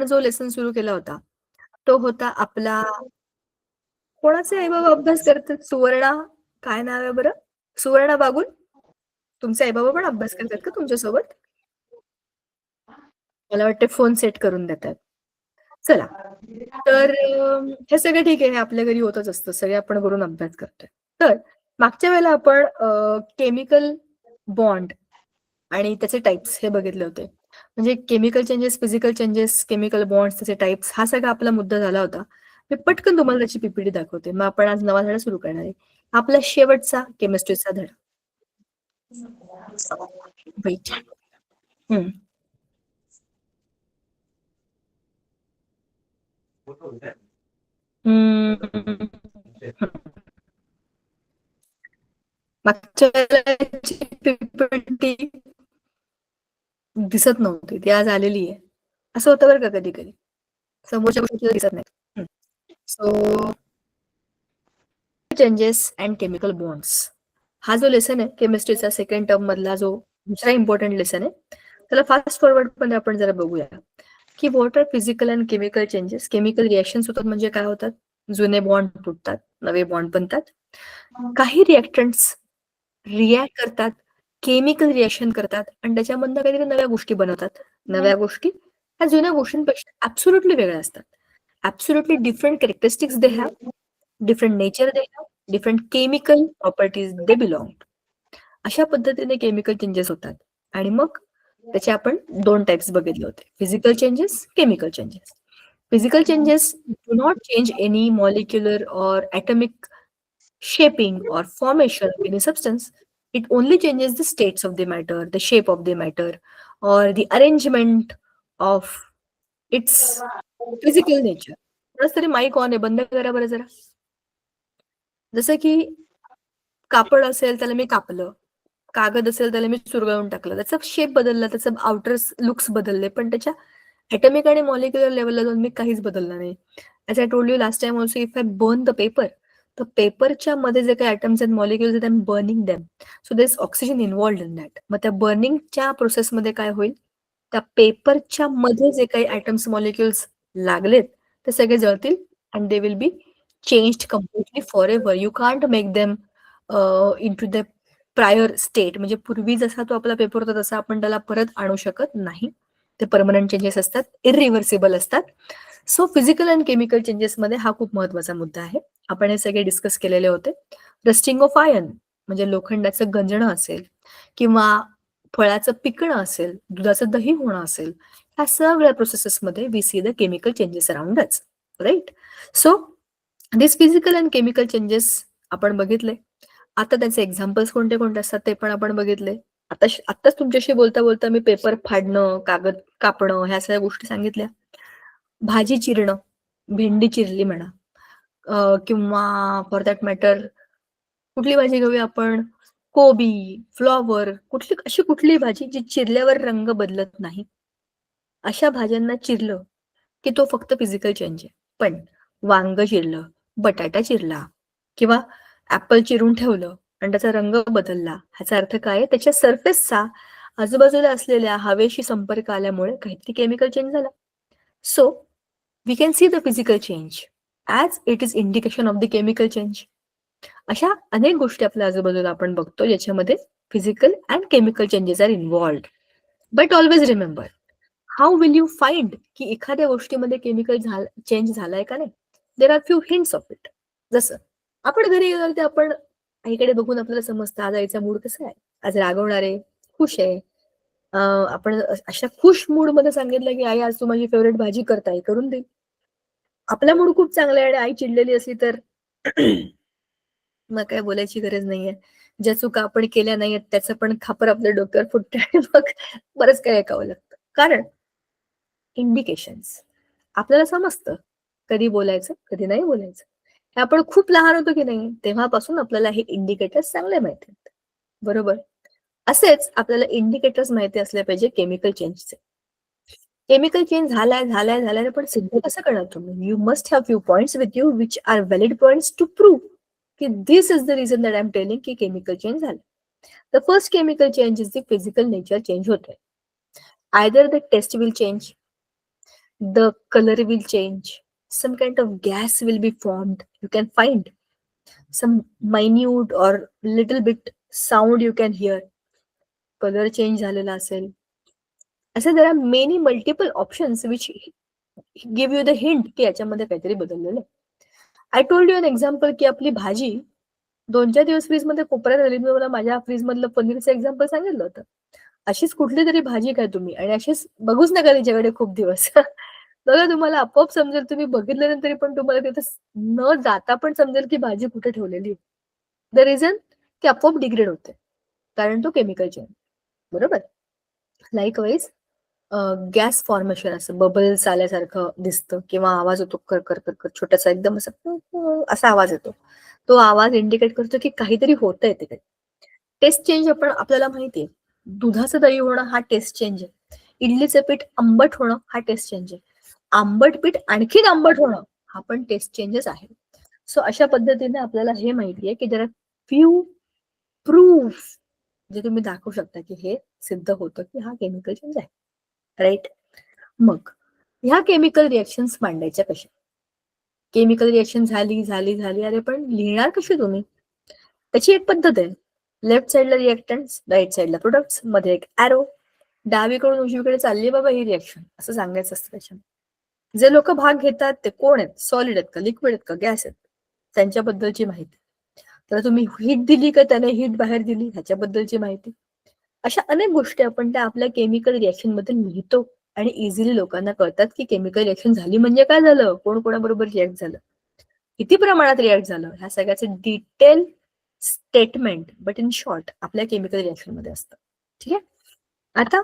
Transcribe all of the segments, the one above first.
आपण जो लेसन सुरू केला होता, तो होता आपला कोणाचे आई-बाबा अभ्यास करतात? सुवर्णा काय नाव आहे बरं? सुवर्णा बागुल? तुमचे आई-बाबा पण अभ्यास करतात का तुमच्यासोबत? मला वाटते फोन सेट करून देतायत. चला. तर हे सगळं ठीक आहे. हे आपल्या घरी होतच असतं. सगळे आपण घरून अभ्यास करतोय. तर मागच्या वेळेला आपण केमिकल बॉन्ड आणि त्याचे टाइप्स हे बघितले होते. म्हणजे chemical changes, physical changes, chemical bonds, त्याचे टाइप्स हा सगळा आपला मुद्दा झाला होता. मी पटकन तुम्हाला त्याची पीपीटी दाखवते. मग आपण आज नवा धडा सुरू करणार आहे. आपला शेवटचा केमिस्ट्रीचा धडा. वेट. हं. हं. मागच्या वेळेला पीपीटी दिसत नव्हती. ती आज आलेली आहे. असं होतं बरं का कधी-कधी. समोरच्या गोष्टी दिसत नाहीत. So changes and chemical bonds हा जो लेसन आहे केमिस्ट्रीचा सेकंड टर्म मधला जो दुसरा इम्पॉर्टंट लेसन आहे त्याला फास्ट फॉरवर्ड पण आपण जरा बघूया की what are physical and chemical changes. Chemical reactions होतात म्हणजे काय होतात? जुने बॉन्ड तुटतात, नवे बॉन्ड बनतात. काही रिएक्टंट्स रिॲक्ट करतात, केमिकल रिएक्शन करतात आणि त्याच्यामधनं काहीतरी नव्या गोष्टी बनवतात. नव्या गोष्टी ह्या जुन्या गोष्टींपेक्षा ऍब्सोल्युटली वेगळ्या असतात. Absolutely different characteristics they have, different nature they have, different chemical properties they belong. अशा पद्धतीने केमिकल चेंजेस होतात आणि मग त्याचे आपण दोन टाइप्स बघितले होते, physical changes, chemical changes. Physical changes do not change any molecular or atomic shaping or formation of any substance. It only changes the states of the matter, the shape of the matter, or the arrangement of its physical nature. बरंच तरी mic on आहे, बंद करा बरं जरा. जसं की कापड असेल त्याला मी कापलं, कागद असेल त्याला मी चुरगळून टाकलं, त्याचा शेप बदलला, त्याचं आउटर लुक्स बदलले, पण त्याच्या ॲटॉमिक आणि मॉलिक्युलर लेव्हलला जाऊन मी काहीच बदललं नाही. As I told you last time also, if I burn the paper, तर पेपरच्या मध्ये जे काही ॲटम्स आहेत, मॉलिक्युल्स आहेत, I am burning them. So there is oxygen involved in that. मग त्या बर्निंगच्या प्रोसेसमध्ये काय होईल? त्या पेपरच्या मध्ये जे काही ॲटम्स, मॉलिक्युल्स लागलेत, ते सगळे जळतील and they will be changed completely for ever. You can't make them into the prior state. म्हणजे पूर्वी जसा तो आपला पेपर होता तसा आपण त्याला परत आणू शकत नाही. ते परमनंट चेंजेस असतात, इरिव्हर्सिबल असतात. So physical and chemical changes मध्ये हा खूप महत्वाचा मुद्दा आहे. आपण हे सगळे डिस्कस केलेले होते. रस्टिंग ऑफ आयर्न म्हणजे लोखंडाचं गंजणं असेल किंवा फळाचं पिकणं असेल, दुधाचं दही होणं असेल, ह्या सगळ्या प्रोसेसेसमध्ये we see the chemical changes around us, right? So this physical and chemical changes आपण बघितले. आता त्याचे एक्झाम्पल्स कोणते कोणते असतात ते पण आपण बघितले. आताच तुमच्याशी बोलता बोलता मी पेपर फाडणं, कागद कापणं ह्या सगळ्या गोष्टी सांगितल्या. भाजी चिरणं, भेंडी चिरली म्हणा, किंवा फॉर दॅट मॅटर कुठली भाजी घेऊया आपण, कोबी, फ्लॉवर, अशी कुठली भाजी जी चिरल्यावर रंग बदलत नाही. अशा भाज्यांना चिरलं की तो फक्त फिजिकल चेंज आहे. पण वांग चिरलं, बटाटा चिरला किंवा ऍपल चिरून ठेवलं आणि त्याचा रंग बदलला, ह्याचा अर्थ काय आहे? त्याच्या सरफेसचा आजूबाजूला असलेल्या हवेशी संपर्क आल्यामुळे काहीतरी केमिकल चेंज झाला. So we can see the physical change as it is indication of the chemical change. अशा अनेक गोष्टी आपल्या आजूबाजूला आपण बघतो ज्याच्यामध्ये physical and chemical changes are involved. But always remember, how will you find की एखाद्या गोष्टीमध्ये केमिकल चेंज झालाय का नाही? There are few hints of it. जसं आपण घरी गेलो ते आपण आईकडे बघून आपल्याला समजतं आज आईचा मूड कसा आहे, आज रागवणार आहे, खुश आहे. आपण अशा खुश मूड मध्ये सांगितलं की आई आज तू माझी फेवरेट भाजी करताय, करून दे. आपला मूड खूप चांगला आहे आणि आई चिडलेली असली तर मग काय बोलायची गरज नाहीये. ज्या चुका आपण केल्या नाहीयेत त्याचं पण खापर आपल्या डोक्यावर फुटतं आणि मग बरंच काही ऐकावं लागतं. कारण इंडिकेशन्स आपल्याला समजतं कधी बोलायचं, कधी नाही बोलायचं. हे आपण खूप लहान होतो की नाही तेव्हापासून आपल्याला हे इंडिकेटर्स चांगले माहिती आहेत. बरोबर? असेच आपल्याला इंडिकेटर्स माहिती असले पाहिजे केमिकल चेंजचे. केमिकल चेंज झालाय पण सिद्ध कसं करणार तुम्ही? You must have few points with you which are valid points to prove की this is the reason that I am telling की केमिकल चेंज झालं. The first chemical change is the physical nature change होतोय. Either the test will change, the color will change, some kind of gas will be formed, you can find some minute or little bit sound you can hear, color change झालेला असेल. असे there are many multiple options which give you the hint की याच्यामध्ये काहीतरी बदललेलं आहे. I told you an example की आपली भाजी 2-4 दिवस फ्रीजमध्ये कोपऱ्यात राहिली. मी मला माझ्या फ्रीजमधलं पनीरचं एक्झाम्पल सांगितलं होतं. अशीच कुठली तरी भाजी काय तुम्ही आणि अशीच बघूच नका तिच्याकडे खूप दिवस. बघा तुम्हाला आपोआप समजेल, तुम्ही बघितल्यानंतर पण तुम्हाला तिथे न जाता पण समजेल की भाजी कुठे ठेवलेली आहे. द रिझन की आपोआप डिग्रेड होते, कारण तो केमिकल चेंज. बरोबर. लाईक वाईज गॅस फॉर्मेशन असं बबल्स आल्यासारखं दिसतं किंवा आवाज होतो कर कर कर कर छोटासा एकदम असा आवाज येतो. तो आवाज इंडिकेट करतो की काहीतरी होतंय तिकडे. टेस्ट चेंज आपल्याला माहितीये, दुधाचं दही होणं हा टेस्ट चेंज आहे. इडलीचं पीठ आंबट होणं हा टेस्ट चेंज आहे. आंबट पीठ आणखीन आंबट होणं हा पण टेस्ट चेंजेस आहे. सो अशा पद्धतीने आपल्याला हे माहितीये की जरा फ्यू प्रूफ जे तुम्ही दाखवू शकता की हे सिद्ध होतं की हा केमिकल चेंज आहे. राईट. मग ह्या केमिकल रिएक्शन्स मांडायच्या कशा? केमिकल रिएक्शन झाली झाली झाली, अरे पण लिहिणार कशी तुम्ही? त्याची एक पद्धत आहे. लेफ्ट साइडला रिएक्टंट्स, राईट साइडला प्रोडक्ट्स, मध्ये एक ॲरो, डावीकडून उजवीकडे चालली बाबा ही रिएक्शन, असं सांगायचं असतं त्याच्यामध्ये. जे लोक भाग घेतात ते कोण आहेत? सॉलिड आहेत का, लिक्विड आहेत का, गॅस आहेत, त्यांच्याबद्दलची माहिती. तर तुम्ही हीट दिली का त्याने हीट बाहेर दिली ह्याच्याबद्दलची माहिती. अशा अनेक गोष्टी आपण त्या आपल्या केमिकल रिएक्शन मध्ये लिहितो आणि इझिली लोकांना कळतात की केमिकल रिएक्शन झाली म्हणजे काय झालं, कोण कोणाबरोबर रिॲक्ट झालं, किती प्रमाणात रिॲक्ट झालं, ह्या सगळ्याचे detail statement but in short आपल्या केमिकल रिएक्शन मध्ये असतं. ठीक आहे. आता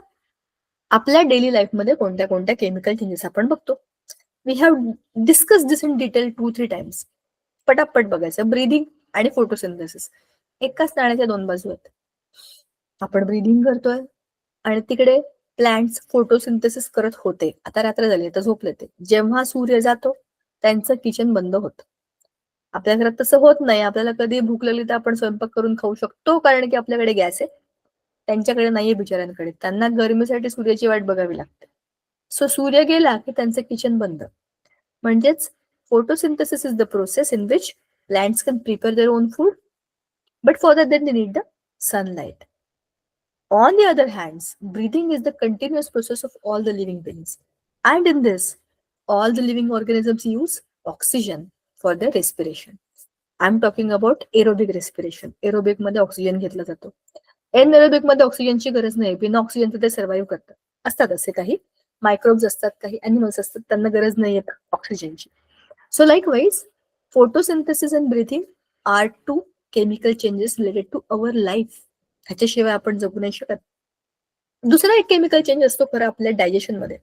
आपल्या डेली लाईफ मध्ये कोणत्या कोणत्या केमिकल चेंजेस आपण बघतो. We have discuss this in detail 2-3 times. पटापट बघायचं. ब्रीदिंग आणि फोटोसिंथेसिस एकाच नाण्याच्या दोन बाजू आहेत. आपण ब्रीदिंग करतोय आणि तिकडे प्लांट्स फोटोसिंथेसिस करत होते. आता रात्र झाली, आता झोपले ते. जेव्हा सूर्य जातो त्यांचं किचन बंद होतं. आपल्या घरात तसं होत नाही. आपल्याला कधी भूक लागली तर आपण स्वयंपाक करून खाऊ शकतो, कारण की आपल्याकडे गॅस आहे. त्यांच्याकडे नाहीये बिचाऱ्यांकडे. त्यांना गरमीसाठी सूर्याची वाट बघावी लागते. सो सूर्य गेला की त्यांचं किचन बंद. म्हणजेच photosynthesis is the process in which plants can prepare their own food, but for that then they need the sunlight. On the other hand, breathing is the continuous process of all the living beings, and in this all the living organisms use oxygen for their respiration. I'm talking about aerobic respiration. Aerobic मध्ये oxygen घेतला जातो. Anaerobic मध्ये ऑक्सिजनची गरज नाही, बिना ऑक्सिजनचं ते सर्व्हाइव्ह करतात. असतात असे काही मायक्रोब्स असतात, काही अॅनिमल्स असतात, त्यांना गरज नाहीये ऑक्सिजनची. So likewise, photosynthesis and breathing are two chemical changes related to our life. ह्याच्याशिवाय आपण जगू नाही शकत. दुसरा एक केमिकल चेंज असतो खरं आपल्या डायजेशन मध्ये.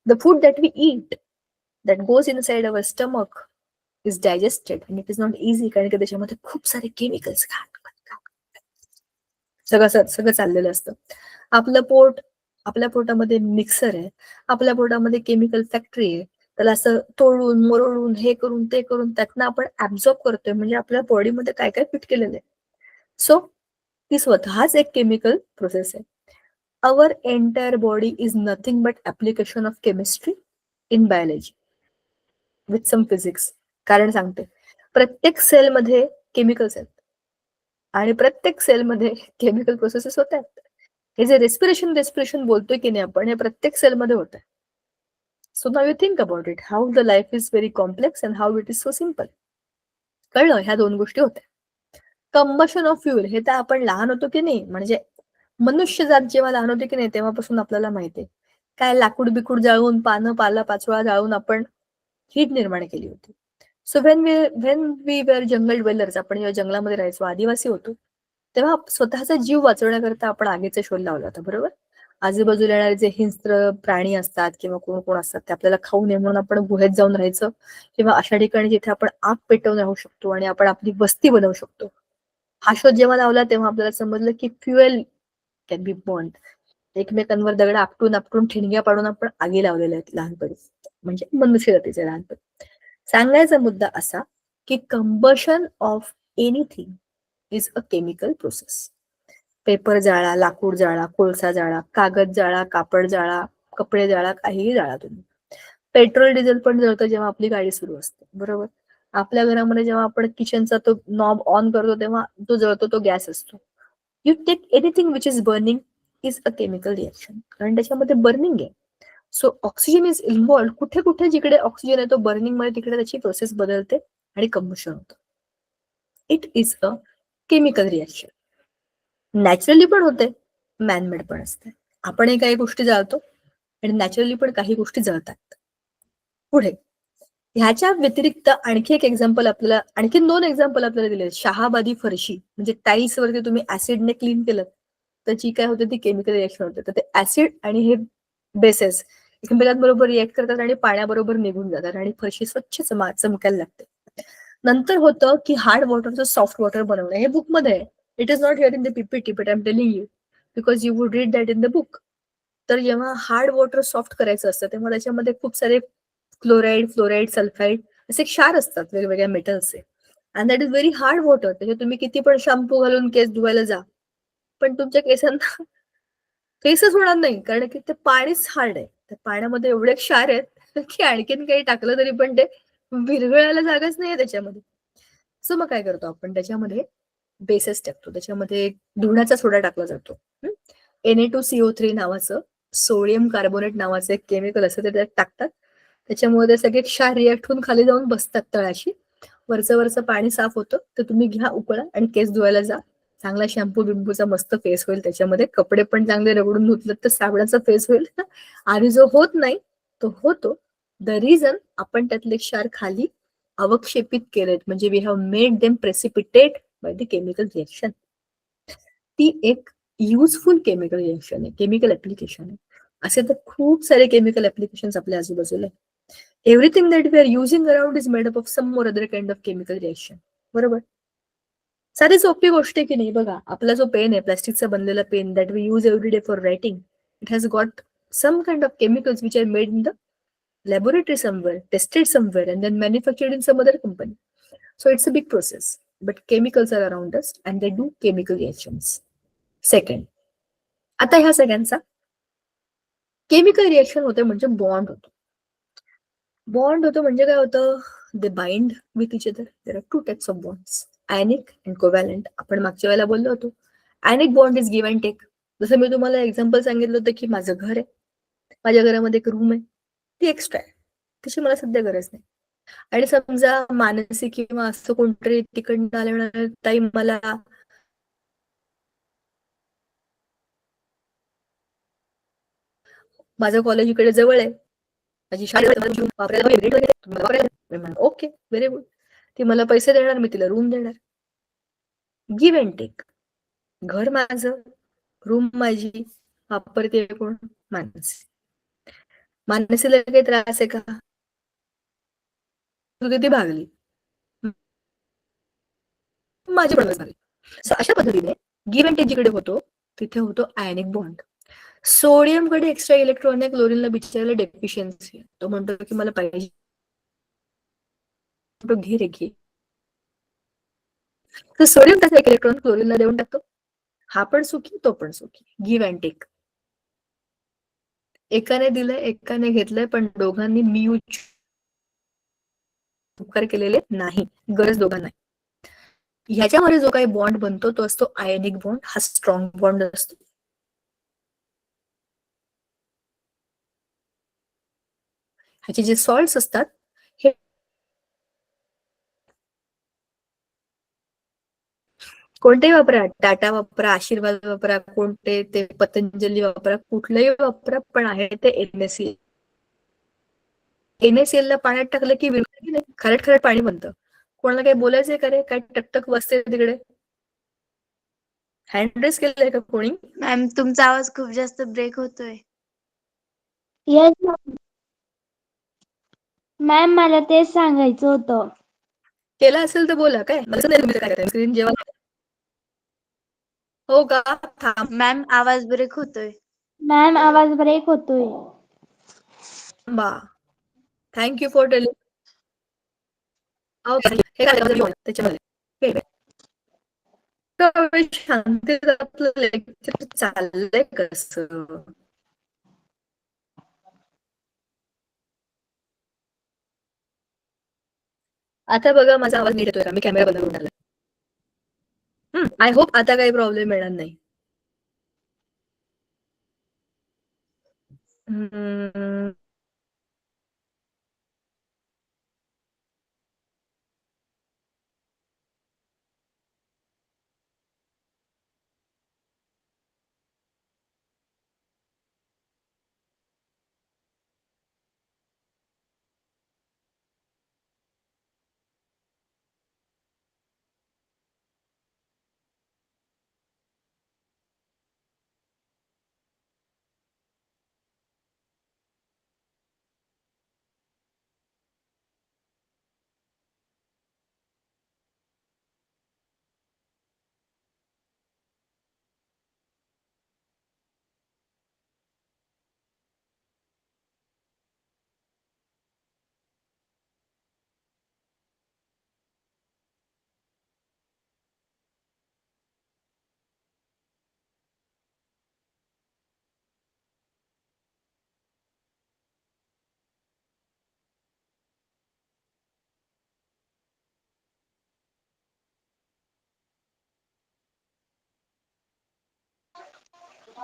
The food that we eat that goes inside our stomach is digested and it is not easy, कारण की त्याच्यामध्ये खूप सारे केमिकल्स सगळं चाललेलं असतं. आपल्या पोटामध्ये मिक्सर आहे, आपल्या पोटामध्ये केमिकल फॅक्टरी आहे. त्याला असं तोडून मरोडून हे करून ते करून त्यातनं आपण ऍब्झॉर्ब करतोय, म्हणजे आपल्या बॉडीमध्ये काय काय फिट केलेलं आहे. सो ती स्वतःच एक केमिकल प्रोसेस आहे. Our entire body is nothing but application of chemistry in biology with some physics. कारण सांगते, प्रत्येक सेलमध्ये केमिकल्स आहेत आणि प्रत्येक सेलमध्ये केमिकल प्रोसेसेस होत आहेत. हे जे रेस्पिरेशन बोलतोय की नाही आपण, हे प्रत्येक सेलमध्ये होत आहे. So now you think about it, how the life is very complex and how it is so simple. कळलं? ह्या दोन गोष्टी होत्या. कंबशन ऑफ फ्युल हे तर आपण लहान होतो की नाही, म्हणजे मनुष्य जात जेव्हा लहान होते की नाही तेव्हापासून आपल्याला माहितीये काय लाकूड बिकूड जाळून, पानं पाला पाचोळा जाळून आपण हीट निर्माण केली होती. So when we were jungle dwellers, आपण जेव्हा जंगलामध्ये राहायचो, आदिवासी होतो, तेव्हा स्वतःचा जीव वाचवण्याकरता आपण आगीचा शोध लावला होता. बरोबर. आजूबाजूला येणारे जे हिंस्त्र प्राणी असतात किंवा कोण कोण असतात ते आपल्याला खाऊ नये म्हणून आपण गुहेत जाऊन राहायचं, किंवा अशा ठिकाणी जिथे आपण आग पेटवून राहू शकतो आणि आपण आपली वस्ती बनवू शकतो. हा शोध जेव्हा लावला तेव्हा आपल्याला समजलं की फ्युएल कॅन बी बर्न्ड. एकमेकांवर दगड आपटून आपटून ठिणग्या पाडून आपण आगी लावलेल्या आहेत लहानपणी, म्हणजे मनुष्य जातीचे लहानपणी. सांगायचा मुद्दा असा की combustion of anything is a chemical process. Paper जाळा, लाकूड जाळा, कोळसा जाळा, कागद जाळा, कापड जाळा, कपडे जाळा, काहीही जाळा तुम्ही, पेट्रोल डिझेल पण जळतं जेव्हा आपली गाडी सुरू असते, बरोबर. आपल्या घरामध्ये जेव्हा आपण किचनचा तो नॉब ऑन करतो तेव्हा तो जळतो, तो गॅस असतो. You take anything which is burning is a chemical reaction, कारण त्याच्यामध्ये बर्निंग आहे. So oxygen is involved. कुठे कुठे जिकडे ऑक्सिजन येतो बर्निंग मध्ये तिकडे त्याची प्रोसेस बदलते आणि कम्बशन होतं. It is a chemical reaction. Naturally पण होते, मॅनमेड पण असते. आपणही काही गोष्टी जाळतो आणि नॅचरली पण काही गोष्टी जळतात. पुढे ह्याच्या व्यतिरिक्त आणखी एक एक्झाम्पल आपल्याला, आणखी 2 एक्झाम्पल आपल्याला दिले. शहाबादी फरशी म्हणजे टाईल्स वरती तुम्ही ऍसिडने क्लीन केलं तर जी काय होते ती केमिकल रिएक्शन होते. तर ते ऍसिड आणि हे बेसेस एकमेकांबरोबर रिएक्ट करतात आणि पाण्याबरोबर निघून जातात आणि फरशी स्वच्छ चमकायला लागते. नंतर होतं की हार्ड वॉटरचं सॉफ्ट वॉटर बनवणं. हे बुकमध्ये आहे. It is not here in the PPT but I am telling you because you would read that in the book. तर जेव्हा हार्ड वॉटर सॉफ्ट करायचं असतं तेव्हा त्याच्यामध्ये खूप सारे क्लोराईड, फ्लोराईड, सल्फाईड असे क्षार असतात वेगवेगळ्या मेटल्सचे. And that is very hard water. त्याच्यात तुम्ही किती पण शॅम्पू घालून केस धुवायला जा, पण तुमच्या केसांना केसच होणार नाही, कारण की ते पाणीच हार्ड आहे. त्या पाण्यामध्ये एवढे क्षार आहेत की आणखीन काही टाकलं तरी पण ते विरघळायला जागाच नाहीये त्याच्यामध्ये. सो मग काय करतो आपण, त्याच्यामध्ये बेसेस टाकतो. त्याच्यामध्ये धुण्याचा सोडा टाकला जातो. Na2CO3 नावाचं सोडियम कार्बोनेट नावाचं एक केमिकल असतं ते त्यात टाकतात. त्याच्यामुळे ते सगळे क्षार रिॲक्ट होऊन खाली जाऊन बसतात तळाशी. वरचं पाणी साफ होतं. तर तुम्ही घ्या उकळा आणि केस धुवायला जा. चांगला शॅम्पू बिंपूचा मस्त फेस होईल त्याच्यामध्ये. कपडे पण चांगले रगडून धुतलं तर साबणाचा फेस होईल. आणि जो होत नाही तो होतो. द रिझन आपण त्यातले क्षार खाली अवक्षेपित केलेत, म्हणजे we have made them precipitate by the chemical reaction. ती एक युजफुल केमिकल रिएक्शन आहे, केमिकल ऍप्लिकेशन आहे. असे तर खूप सारे केमिकल ऍप्लिकेशन आपल्या आजूबाजूला आहे. Everything that we are using around is made up of some more other kind of chemical reaction, बरोबर. साधी सोपी गोष्ट आहे की नाही. बघा, आपला जो पेन आहे, प्लास्टिकचा बनलेला pen that we use every day for writing, it has got some kind of chemicals which are made in the laboratory somewhere, tested somewhere, and then manufactured in some other company. So it's a big process, but chemicals are around us and they do chemical reactions. Second, आता ह्या सगळ्यांचा chemical reaction होते म्हणजे bond होतो. Bond होतो म्हणजे काय होतं, they bind with each other. There are 2 types of bonds, ionic and covalent. आपण मागच्या वेळेला बोललो होतो. Ionic bond is give and take. जसं मी तुम्हाला एक्झाम्पल सांगितलं होतं की माझं घर आहे, माझ्या घरामध्ये एक रूम आहे, ती एक्स्ट्रा आहे, तशी मला सध्या गरज नाही. आणि समजा मानसी किंवा असं कोणतरी तिकडनं आल्यामुळे ताई मला माझं कॉलेज इकडे जवळ आहे, माझी शाळा वापरायला ओके व्हेरी गुड. ती मला पैसे देणार, मी तिला रूम देणार. Give and take. घर माझं, रूम माझी, वापरते कोण, मानसी. मानसीला काही त्रास आहे का, तू ती भागली, माझी पण भागली. सो अशा पद्धतीने गिव्ह अँड टेक जिकडे होतो तिथे होतो आयनिक बॉन्ड. सोडियम कडे एक्स्ट्रा इलेक्ट्रॉन आहे, क्लोरीनला बिचारायला डेफिशियन्सी. तो म्हणतो की मला पाहिजे, तो घे रे घे. तर सोडियम त्याचा एक इलेक्ट्रॉन क्लोरीनला देऊन टाकतो. हा पण सुखी, तो पण सुखी. Give and take. एकाने दिलंय, एकाने घेतलंय, पण दोघांनी म्युच्युअल उपकार केलेले नाही, गरज दोघांना. ह्याच्यामध्ये जो काही बॉन्ड बनतो तो असतो आयनिक बॉन्ड. हा स्ट्रॉंग बॉन्ड असतो. ह्याचे जे सॉल्ट्स असतात हे कोणतेही वापरा, टाटा वापरा, आशीर्वाद वापरा, कोणते ते पतंजली वापरा, कुठलंही वापरा, पण आहे ते NaCl. NaCl ला पाण्यात टाकलं की खरट खरट पाणी बनतं. कोणाला काही बोलायचंय का रे, काय टकटक वाजते तिकडे, हँड रेस केलंय का कोणी. मॅम तुमचा आवाज खूप जास्त ब्रेक होतोय. येस मॅम, मला तेच सांगायचं होतं. केलं असेल तर बोला. काय स्क्रीन जेव्हा हो का, थांब मॅम आवाज ब्रेक होतोय. मॅम, आवाज ब्रेक होतोय. बा, थँक्यू फॉर टेलिंग. हे काय त्याच्यामध्ये शांतीत आपलं लेक्चर चाललंय कसं. आता बघा माझा आवाज नीट येतोय का? मी कॅमेरा बंद करून टाकला. आय होप आता काही प्रॉब्लेम येणार नाही.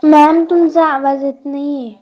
मॅम तुमचा आवाज येत नाहीये.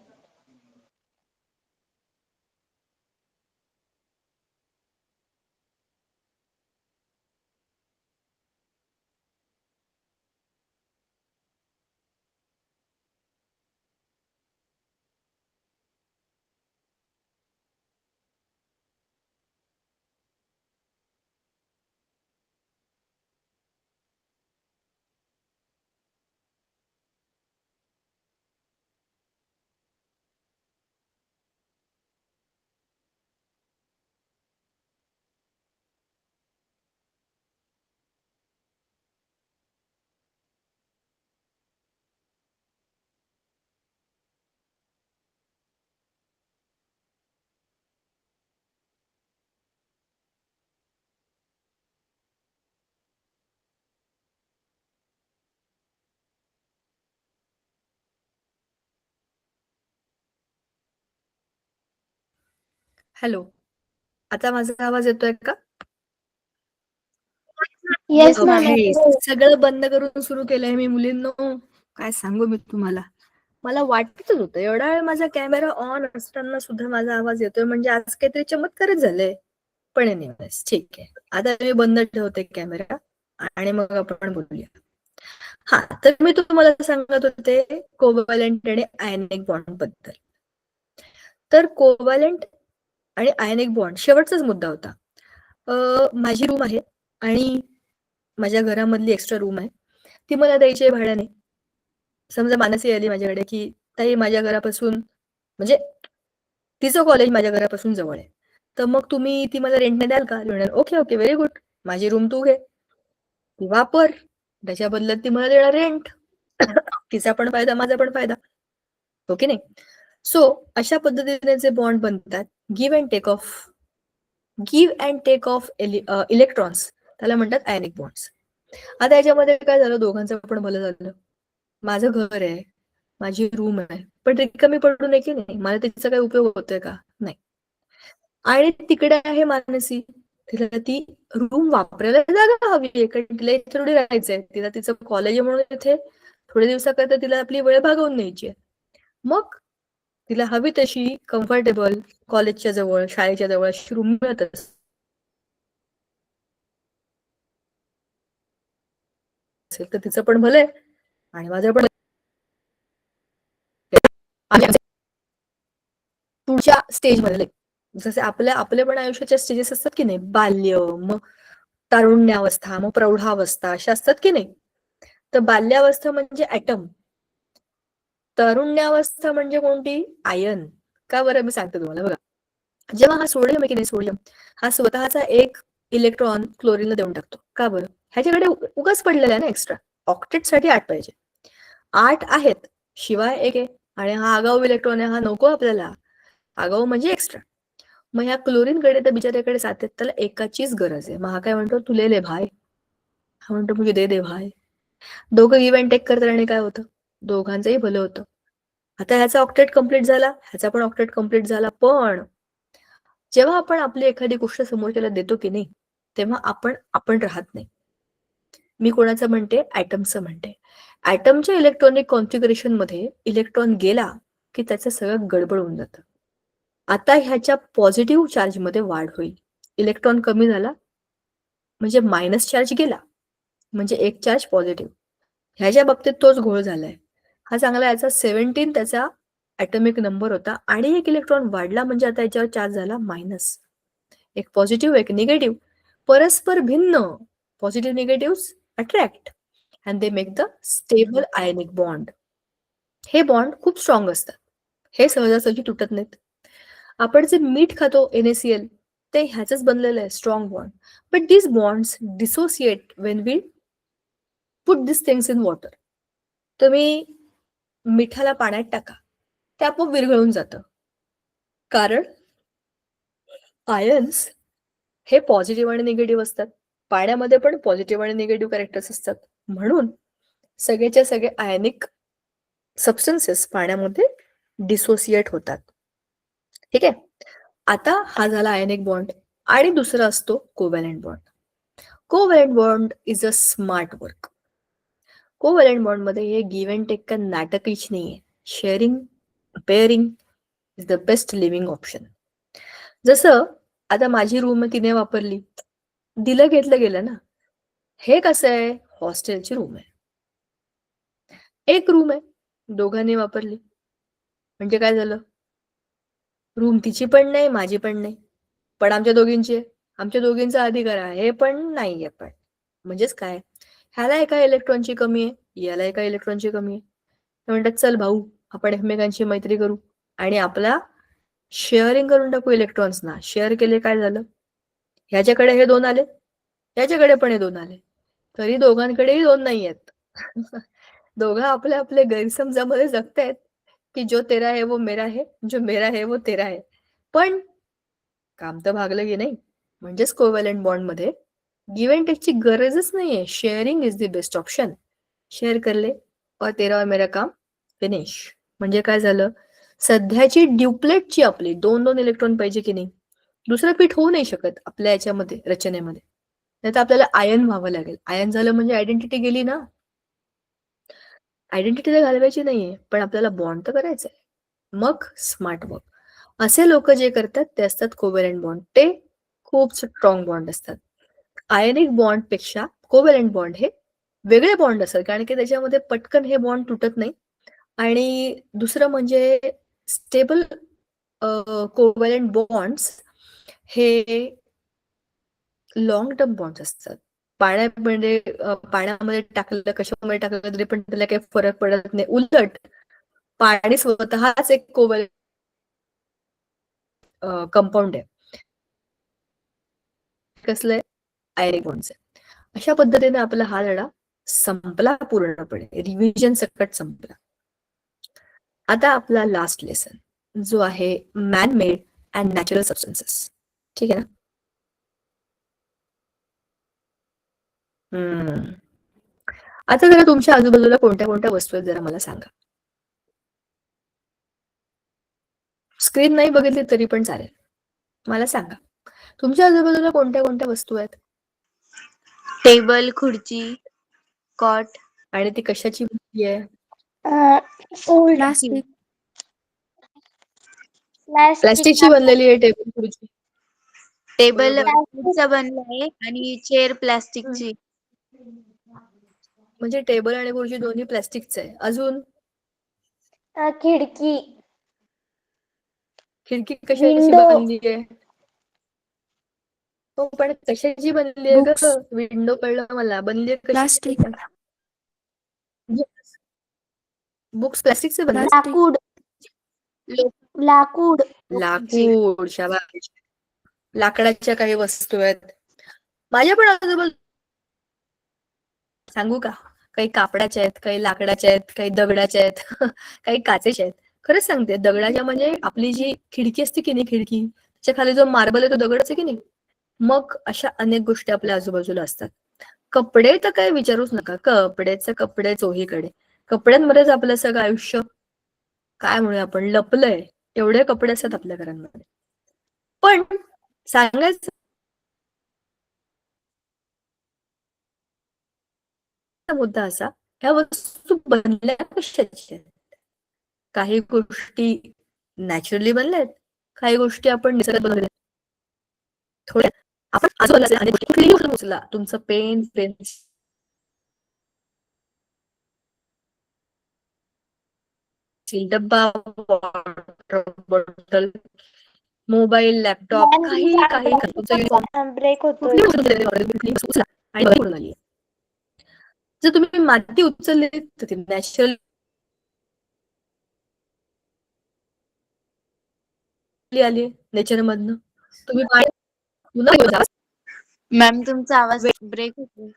हॅलो, आता माझा आवाज येतोय का? Yes ma'am. ओके, सगळं बंद करून सुरू केलंय मी मुलींनो. काय सांगू मी तुम्हाला. मला वाटतच होतं एवढा वेळ माझा कॅमेरा ऑन असताना सुद्धा माझा आवाज येतोय म्हणजे आज काहीतरी चमत्कारच झालंय. पण एनिवेज ठीक आहे. आता मी बंद ठेवते कॅमेरा आणि मग आपण बोलूया. हा, तर मी तुम्हाला सांगत होते कोव्हॅलेंट आणि आयनिक बॉन्ड बद्दल. तर कोव्हॅलेंट आणि आयनिक बॉन्ड शेवटचाच मुद्दा होता. माझी रूम आहे आणि माझ्या घरामधली एक्स्ट्रा रूम आहे, ती मला द्यायची आहे भाड्याने. समजा मानसी आली माझ्याकडे की ताई माझ्या घरापासून म्हणजे तिचं कॉलेज माझ्या घरापासून जवळ आहे, तर मग तुम्ही ती मला रेंटने द्याल का? म्हणणार ओके ओके व्हेरी गुड, माझी रूम तू घे, ती वापर, त्याच्या बदल्यात ती मला देणार रेंट. तिचा पण फायदा माझा पण फायदा, हो की नाही? सो अशा पद्धतीने जे बॉन्ड बनतात, give and take of electrons, त्याला म्हणतात आयनिक बॉन्ड्स. आता याच्यामध्ये काय झालं, दोघांचं पण भलं झालं. माझं घर आहे, माझी रूम आहे, पण रिकामी पडू नये की नाही, मला तिचा काही उपयोग होतोय का? नाही. आणि तिकडे आहे मानसी, तिला ती रूम वापरायला जागा हवी आहे, कारण तिला इथे थोडी राहायचंय, तिला तिचं कॉलेज म्हणून इथे थोड्या दिवसाकरता तिला आपली वेळ भागवून न्यायची आहे. मग तिला हवी तशी कम्फर्टेबल कॉलेजच्या जवळ, शाळेच्या जवळ अशी रूम मिळत असेल तर तिचं पण भलंय आणि माझं पण. पुढच्या स्टेजमध्ये जसे आपले पण आयुष्याच्या स्टेजेस असतात की नाही, बाल्य, मग तारुण्यावस्था, मग प्रौढावस्था, अशा असतात की नाही. तर बाल्यावस्था म्हणजे ऍटम, तारुण्यावस्था म्हणजे कोणती? आयन. का बरं मी सांगते तुम्हाला. बघा, जेव्हा हा सोडियम आहे की नाही, सोडियम हा स्वतःचा एक इलेक्ट्रॉन क्लोरीनला देऊन टाकतो. का बरं? ह्याच्याकडे उगाच पडलेला आहे ना एक्स्ट्रा. ऑक्टेट साठी 8 पाहिजे, 8 आहेत, शिवाय एक आहे, आणि हा आगाऊ इलेक्ट्रॉन आहे, हा नको आपल्याला. आगाऊ म्हणजे एक्स्ट्रा. मग ह्या क्लोरीनकडे त्या बिचाऱ्याकडे 7 आहेत, त्याला एकाचीच गरज आहे. मग हा काय म्हणतो, तू ले भाई. हा म्हणतो मुझे दे भाई. दोघं गिव्ह अँड टेक करतात आणि काय होतं, दोघांचंही भलं होतं. आता ह्याचा ऑक्टेट कम्प्लीट झाला, ह्याचा पण ऑक्टेट कम्प्लीट झाला. पण जेव्हा आपण आपली एखादी गोष्ट समोरच्याला देतो की नाही, तेव्हा आपण राहत नाही. मी कोणाचं म्हणते? ॲटमचं म्हणते. ॲटमच्या इलेक्ट्रॉनिक कॉन्फिगरेशन मध्ये इलेक्ट्रॉन गेला की त्याचं सगळं गडबड होऊन जातं. आता ह्याच्या पॉझिटिव्ह चार्जमध्ये वाढ होईल. इलेक्ट्रॉन कमी झाला म्हणजे मायनस चार्ज गेला, म्हणजे एक चार्ज पॉझिटिव्ह. ह्याच्या बाबतीत तोच घोळ झालाय. हा चांगला याचा 17 त्याचा ॲटॉमिक नंबर होता आणि एक इलेक्ट्रॉन वाढला म्हणजे आता याच्यावर चार्ज झाला मायनस. एक पॉझिटिव्ह एक निगेटिव्ह परस्पर भिन्न. Positive negative attract and they make the stable ionic bond. हे बॉन्ड खूप स्ट्रॉंग असतात. हे सहजासहजी तुटत नाहीत. आपण जे मीठ खातो NaCl ते ह्याचंच बनलेलं आहे, strong bond. But this bonds dissociate when we put this things in water. तुम्ही मिठाला पाण्यात टाका, ते आपोआप विरघळून जातं. कारण आयन्स हे पॉझिटिव्ह आणि निगेटिव्ह असतात. पाण्यामध्ये पण पॉझिटिव्ह आणि निगेटिव्ह कॅरेक्टर्स असतात. म्हणून सगळेच्या सगळे आयनिक सबस्टन्सेस पाण्यामध्ये डिसोसिएट होतात. ठीक आहे. आता हा झाला आयनिक बॉन्ड आणि दुसरा असतो covalent bond. Covalent bond is a smart work. Covalent bond मध्ये हे गिव्ह अँड टेक का नाटकच नाहीये. Sharing pairing is the best living option. जसं आता माझी रूम तिने वापरली, दिलं घेतलं गेलं ना. हे कसं आहे? हॉस्टेलची रूम आहे. एक रूम आहे, दोघांनी वापरली म्हणजे काय झालं? रूम तिची पण नाही माझी पण नाही, पण आमच्या दोघींची आहे. आमच्या दोघींचा अधिकार आहे हे पण नाहीये. पण म्हणजेच काय? ह्याला एका इलेक्ट्रॉनची कमी आहे, याला एका इलेक्ट्रॉनची कमी आहे. ते म्हणतात चल भाऊ आपण एकमेकांची मैत्री करू आणि आपला शेअरिंग करून टाकू इलेक्ट्रॉन्सना. शेअर केले काय झालं? ह्याच्याकडे हे 2 आले, याच्याकडे पण हे 2 आले, तरी दोघांकडेही 2 नाही आहेत. दोघं आपल्या आपल्या गैरसमजामध्ये जगतायत की जो तेरा है वो मेरा है, जो मेरा है वो तेरा है. पण काम तर भागलं की नाही. म्हणजेच कोव्हॅलेंट बॉन्ड मध्ये गिव्ह अँड टेकची गरजच नाहीये. Sharing is the best option. Share कर ले और तेरा और मेरा काम फिनिश. म्हणजे काय झालं? सध्याची ड्युप्लेटची आपली 2-2 इलेक्ट्रॉन पाहिजे की नाही. दुसरं पीठ होऊ नाही शकत आपल्या याच्यामध्ये रचनेमध्ये. नाही तर आपल्याला आयन व्हावं लागेल. आयन झालं म्हणजे आयडेंटिटी गेली ना. आयडेंटिटी तर घालवायची नाहीये, पण आपल्याला बॉन्ड तर करायचा आहे. मग स्मार्ट वर्क. असे लोक जे करतात ते असतात कोव्हॅलेंट बॉन्ड. ते खूप स्ट्रॉंग बॉन्ड असतात. आयनिक बॉन्ड पेक्षा कोव्हॅलेंट बॉन्ड हे वेगळे बॉन्ड असतात, कारण की त्याच्यामध्ये पटकन हे बॉन्ड तुटत नाही. आणि दुसरं म्हणजे स्टेबल कोव्हॅलेंट बॉन्ड्स हे लॉंग टर्म बॉन्ड्स असतात. पाण्यामध्ये टाकलं कशामध्ये टाकलं तरी पण त्याला काही फरक पडत नाही. उलट पाणी स्वतःच एक कोव्हॅलेंट कंपाऊंड आहे. कसलंय? आयनिक बॉन्ड्स आहे. अशा पद्धतीने आपला हा धडा संपला पूर्णपणे. रिव्हिजन सकट संपला. आता आपला लास्ट लेसन जो आहे man made and natural substances. ठीक आहे ना? आता जरा तुमच्या आजूबाजूला कोणत्या कोणत्या वस्तू आहेत जरा मला सांगा. स्क्रीन नाही बघितली तरी पण चालेल. मला सांगा तुमच्या आजूबाजूला कोणत्या कोणत्या वस्तू आहेत. टेबल, खुर्ची, कॉट. आणि ती कशाची बनली आहे? प्लास्टिक प्लास्टिकची बनलेली आहे टेबल खुर्ची. टेबल बरोबर. प्लास्टिकचा बनला आहे आणि चेअर प्लास्टिकची. म्हणजे टेबल आणि खुर्ची दोन्ही प्लास्टिकचं आहे. अजून खिडकी खिडकी कशाची विंडो बनली आहे? हो पण कशाची बनली आहे ग? विंडो कळलं मला, बनली आहे कशाची? बुक्स प्लास्टिकचे बनले? लाकूड लाकूड लाकूड. शाबास. लाकडाच्या काही वस्तू आहेत. माझ्या पण आजूबाजूला सांगू का? काही कापडाच्या आहेत, काही लाकडाच्या आहेत, काही दगडाच्या आहेत, काही काचेच्या आहेत. खरंच सांगते, दगडाच्या म्हणजे आपली जी खिडकी असते की नाही, खिडकी त्याच्या खाली जो मार्बल आहे तो दगडच आहे की नाही. मग अशा अनेक गोष्टी आपल्या आजूबाजूला असतात. कपडे तर काय विचारूच नका. कपडे चोहीकडे. कपड्यांमध्येच आपलं सगळं आयुष्य काय म्हणूया आपण लपलंय. एवढे कपडे असतात आपल्या घरांमध्ये. पण सांगायचं मुद्दा असा, ह्या वस्तू बनल्या कशाच्या आहेत? काही गोष्टी नॅचरली बनल्या आहेत, काही गोष्टी आपण निसर्गात बनवल्या आहेत. थोड्या आपण आजूबाजूला अनेक गोष्टी कुठलीही गोष्ट उचला, तुमचं पेन, पेन्सिल, डब्बा, water bottle, mobile, laptop, ma'am काही काही तुमचा युनिफॉर्म, ब्रेक होतोय. कुठली गोष्ट कुठली वस्तू उचला आणि बघा कुठून आली आहे. जर तुम्ही माती उचलली तर ती नॅचरल आली नेचर मधनं. तुम्ही पाणी पुन्हा घेऊन जा. मॅम तुमचा आवाज ब्रेक होतोय.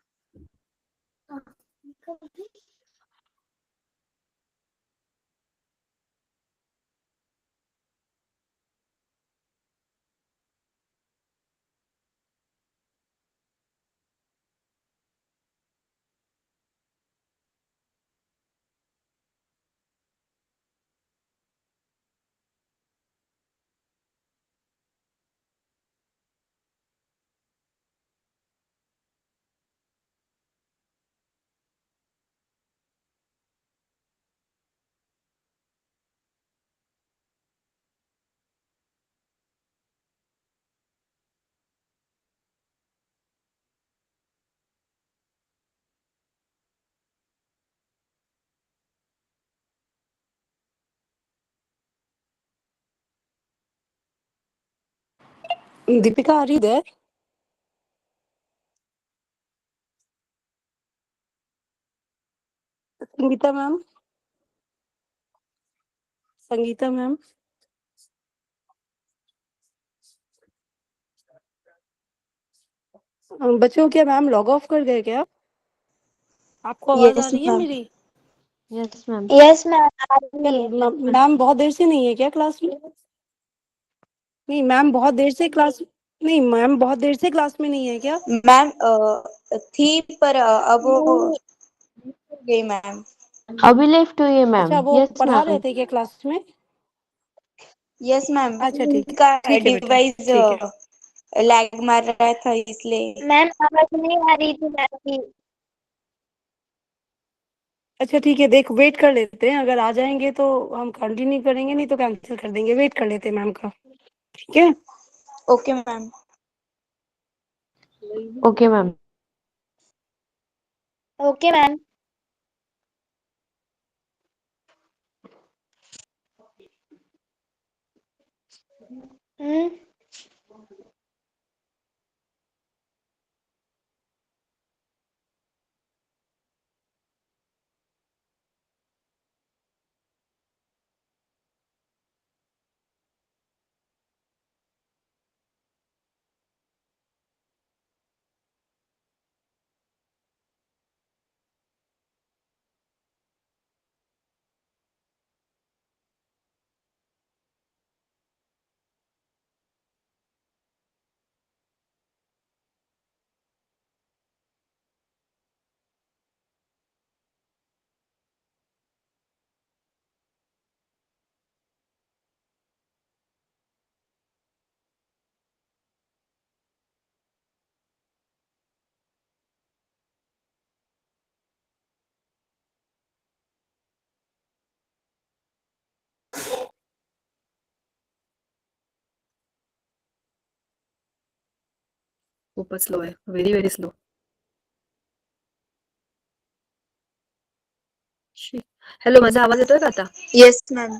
Deepika, are you there? Sangeeta ma'am? Sangeeta ma'am? बच्चों क्या मैम लॉग ऑफ कर गए क्या? आपको आवाज आ Yes, रही है ma'am. मेरी? यस मैम आ क्या रही है। मैम बहुत देर से नहीं है क्या क्लास में? नहीं मैम बहुत देर से क्लास नहीं मैम बहुत देर से क्लास में नहीं है क्या? मैम थी पर अब वो गई मैम. अभी लेफ्ट हुई है मैम। अच्छा वो यस पढ़ा रहे मैम। थे क्या क्लास में? Yes ma'am. अच्छा ठीक उनका है बेटा डिवाइस ठीक है। लैग मार रहा था इसलिए. मैम आवाज नहीं आ रही थी मैम की। अच्छा ठीक है देख वेट कर लेते हैं, अगर आ जाएंगे तो हम कंटिन्यू करेंगे, नहीं तो कैंसिल कर देंगे। वेट कर लेते हैं मैम का, ठीक है? Okay ma'am. Okay ma'am. Okay ma'am. खूपच स्लो आहे, व्हेरी व्हेरी स्लो. हॅलो, माझा आवाज येतोय का आता? Yes ma'am.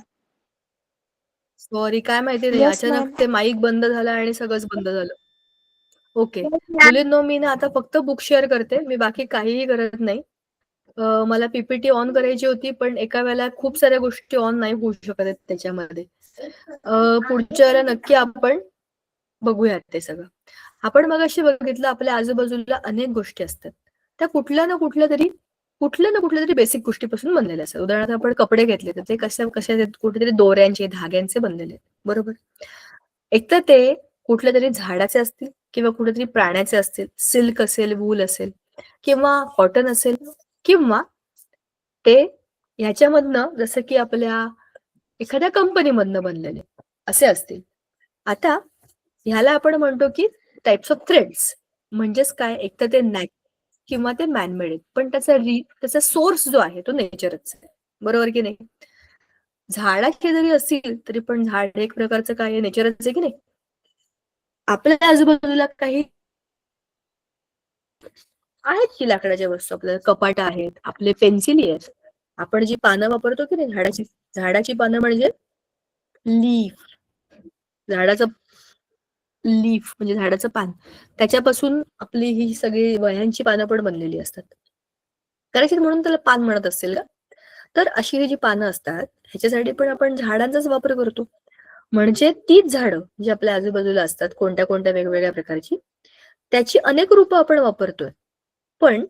सॉरी, काय माहिती नाही, Yes, अचानक ma'am. ते माईक बंद झालं आणि सगळंच बंद झालं. Okay, Yes, ma'am. मुलींनो मी ना आता फक्त बुक शेअर करते, मी बाकी काहीही करत नाही. मला पीपीटी ऑन करायची होती, पण एका वेळेला खूप साऱ्या गोष्टी ऑन नाही होऊ शकत आहेत त्याच्यामध्ये. पुढच्या वेळेला नक्की आपण बघूयात ते सगळं. आपण मगाशी बघितलं आपल्या आजूबाजूला अनेक गोष्टी असतात, त्या कुठल्या ना कुठल्या तरी बेसिक गोष्टीपासून बनलेल्या असतात. उदाहरणार्थ आपण कपडे घेतले तर ते कशा कुठेतरी दोऱ्यांचे, धाग्यांचे बनलेले आहेत, बरोबर? एकतर ते कुठल्या तरी झाडाचे असतील किंवा कुठेतरी प्राण्याचे असतील, सिल्क असेल, वूल असेल किंवा कॉटन असेल, किंवा ते ह्याच्यामधनं जसं की आपल्या एखाद्या कंपनीमधनं बनलेले असे असतील. आता ह्याला आपण म्हणतो की टाइप्स ऑफ थ्रेड्स. म्हणजेच काय, एक तर ते किंवा ते मॅनमेड आहेत, पण त्याचा सोर्स जो आहे तो नेचरच आहे, बरोबर की नाही? झाडाचे जरी असतील तरी पण झाड एक प्रकारचं काय आहे, नेचरच आहे की नाही? आपल्या आजूबाजूला काही आहेत की लाकडाच्या वस्तू, आपल्याला कपाट आहेत, आपले पेन्सिली आहेत, आपण जी पानं वापरतो की नाही झाडाची पानं म्हणजे लीफ, झाडाचं लीफ म्हणजे झाडाचं पान, त्याच्यापासून आपली ही सगळी वह्यांची पानं पण बनलेली असतात. कदाचित म्हणून त्याला पान म्हणत असेल का? तर अशी ही जी पानं असतात ह्याच्यासाठी पण आपण झाडांचाच वापर करतो. म्हणजे तीच झाडं जी आपल्या आजूबाजूला असतात कोणत्या कोणत्या वेगवेगळ्या प्रकारची, त्याची अनेक रूपं आपण वापरतोय. पण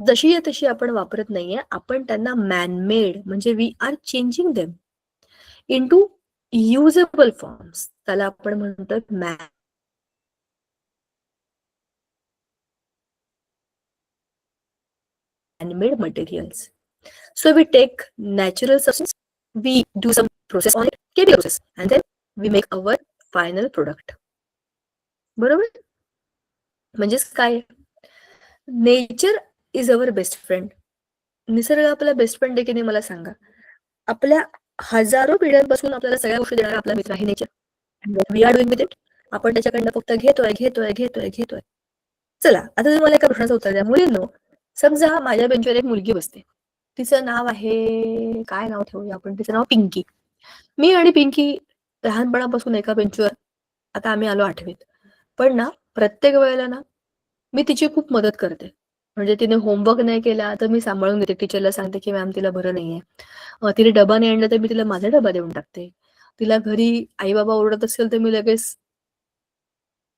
जशी आहे तशी आपण वापरत नाहीये. आपण त्यांना मॅनमेड म्हणजे we are changing them into usable forms. त्याला आपण म्हणतो man-made materials. So we take natural substance, we do some process on it, chemical process, and then we make our final product. बरोबर? म्हणजेच काय? Nature is our best friend. निसर्ग आपला best friend आहे की नाही मला सांगा. आपल्या हजारो पिढ्यांपासून आपल्याला सगळ्या गोष्टी देणारा आपला मित्र आहे nature. We are doing with it. आपण त्याच्याकडनं फक्त घेतोय. चला, आता तुम्ही मला एका प्रश्नाचं उत्तर द्या. मुलींनो, समजा माझ्या बेंचवर एक मुलगी बसते. तिचं नाव आहे, काय नाव ठेवूया आपण, तिचं नाव पिंकी. मी आणि पिंकी लहानपणापासून एका बेंचवर, आता आम्ही आलो 8वीत. पण ना प्रत्येक वेळेला ना मी तिची खूप मदत करते. म्हणजे तिने होमवर्क नाही केला तर मी सांभाळून घेते. टीचरला सांगते की मॅम तिला बरं नाहीये. तिने डबा नाही आणला तर मी तिला माझा डबा देऊन टाकते. तिला घरी आई बाबा ओरडत असेल तर मी लगेच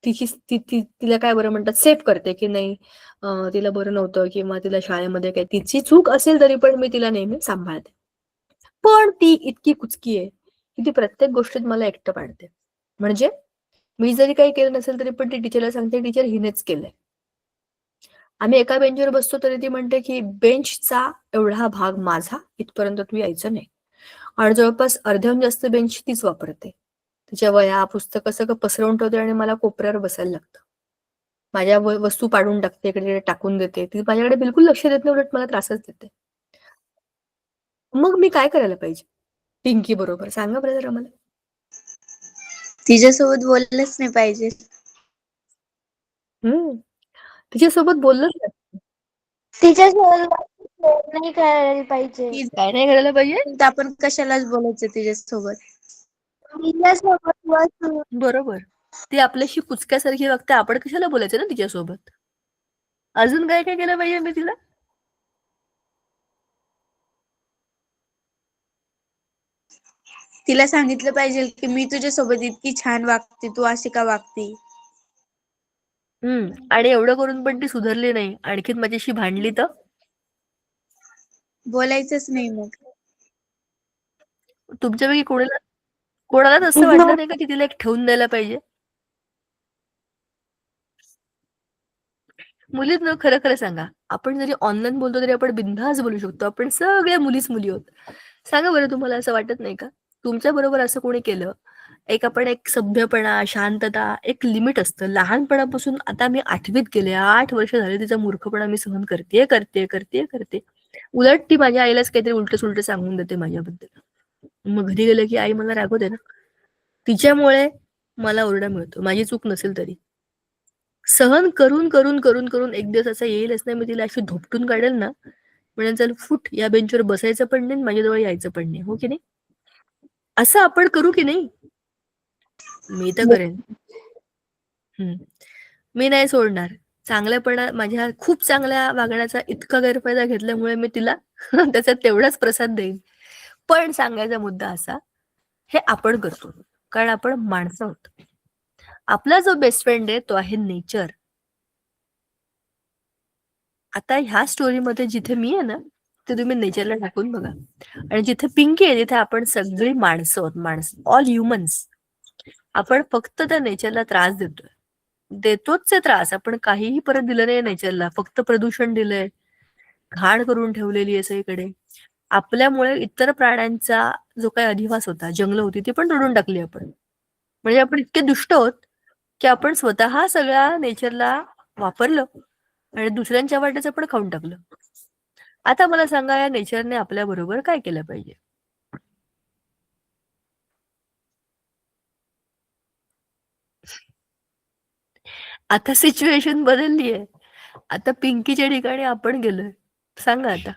तिला काय बरं म्हणतात, सेफ करते की नाही तिला बरं नव्हतं किंवा तिला शाळेमध्ये काही तिची चूक असेल तरी पण मी तिला नेहमी सांभाळते. पण ती इतकी कुचकी आहे की ती प्रत्येक गोष्टीत मला एकटं पाडते. म्हणजे मी जरी काही केलं नसेल तरी पण ती टीचरला सांगते, टीचर हिनेच केलंय. आम्ही एका बेंचवर बसतो तरी ती म्हणते की बेंचचा एवढा भाग माझा, इथपर्यंत तू यायचं नाही. आणि जवळपास अर्ध्याहून जास्त बेंच तीच वापरते. तिच्या वह्या पुस्तकं सगळं पसरवून ठेवते आणि मला कोपऱ्यावर बसायला लागतं. माझ्या वस्तू पाडून टाकते, इकडे टाकून देते. ती माझ्याकडे बिलकुल लक्ष देत नाही, उलट मला त्रासच देते. मग मी काय करायला पाहिजे पिंकी बरोबर, सांगा बरं जरा मला. तिच्यासोबत बोललंच नाही पाहिजे. तिच्यासोबत बोललंच नाही. तिच्यासोबत नाही करायला पाहिजे. काय नाही करायला पाहिजे? तर आपण कशालाच बोलायचं तिच्यासोबत. तिच्यासोबत बरोबर. ती आपल्याशी कुचक्यासारखी वागते, आपण कशाला बोलायचं ना तिच्यासोबत. अजून काय काय केलं पाहिजे मी तिला? तिला सांगितलं पाहिजे की मी तुझ्यासोबत इतकी छान वागते, तू अशी का वागते. आणि एवढं करून पण ती सुधारली नाही, आणखीन माझ्याशी भांडली तर बोलायचंच नाही मग. तुमच्यापैकी कोणालाच असं वाटलं नाही का की तिला एक ठेवून द्यायला पाहिजे? मुलींनो, खरं खरं सांगा, आपण जरी ऑनलाईन बोलतो तरी आपण बिनधास्त बोलू शकतो. आपण सगळ्या मुलीच मुली आहोत. सांगा बरं, तुम्हाला असं वाटत नाही का? तुमच्या बरोबर असं कोणी केलं, आपण एक सभ्यपणा, शांतता, एक लिमिट असतं. लहानपणापासून आता मी 8वीत गेले, 8 वर्ष झाले तिचा मूर्खपणा मी सहन करते. उलट ती माझ्या आईलाच काहीतरी उलट सांगून देते माझ्याबद्दल. मग घरी गेलं की आई मला रागवते ना. तिच्यामुळे मला ओरडा मिळतो, माझी चूक नसेल तरी. सहन करून एक दिवस असा येईलच नाही, मी तिला अशी धोपटून काढेल ना, म्हणजे चल फुट, या बेंचवर बसायचं पण नाही, माझ्याजवळ यायचं पण नाही. हो की नाही? असं आपण करू की नाही? मी तर करेन. मी नाही सोडणार. माझ्या खूप चांगल्या वागण्याचा इतका गैरफायदा घेतल्यामुळे मी तिला त्याचा तेवढाच प्रसाद देईन. पण सांगायचा मुद्दा असा, हे आपण करतो कारण आपण माणसं आहोत. आपला जो बेस्ट फ्रेंड आहे तो आहे नेचर. आता ह्या स्टोरीमध्ये जिथे मी आहे ना, ते तुम्ही नेचरला टाकून बघा. आणि जिथे पिंकी आहे तिथे आपण सगळी माणसं आहोत, ऑल ह्युमन्स. आपण फक्त त्या नेचरला त्रास देतोच आहे त्रास. आपण काहीही परत दिलं नाही नेचरला, फक्त प्रदूषण दिलंय, घाण करून ठेवलेली आहे सगळीकडे. आपल्यामुळे इतर प्राण्यांचा जो काही अधिवास होता, जंगल होती, ती पण तोडून टाकली आपण. म्हणजे आपण इतके दुष्ट आहोत की आपण स्वतः सगळ्या नेचरला वापरलं आणि दुसऱ्यांच्या वाट्याचं पण खाऊन टाकलं. आता मला सांगा, या नेचरने आपल्या बरोबर काय केलं पाहिजे? आता सिच्युएशन बदलली आहे. आता पिंकीच्या ठिकाणी आपण गेलोय. सांगा आता.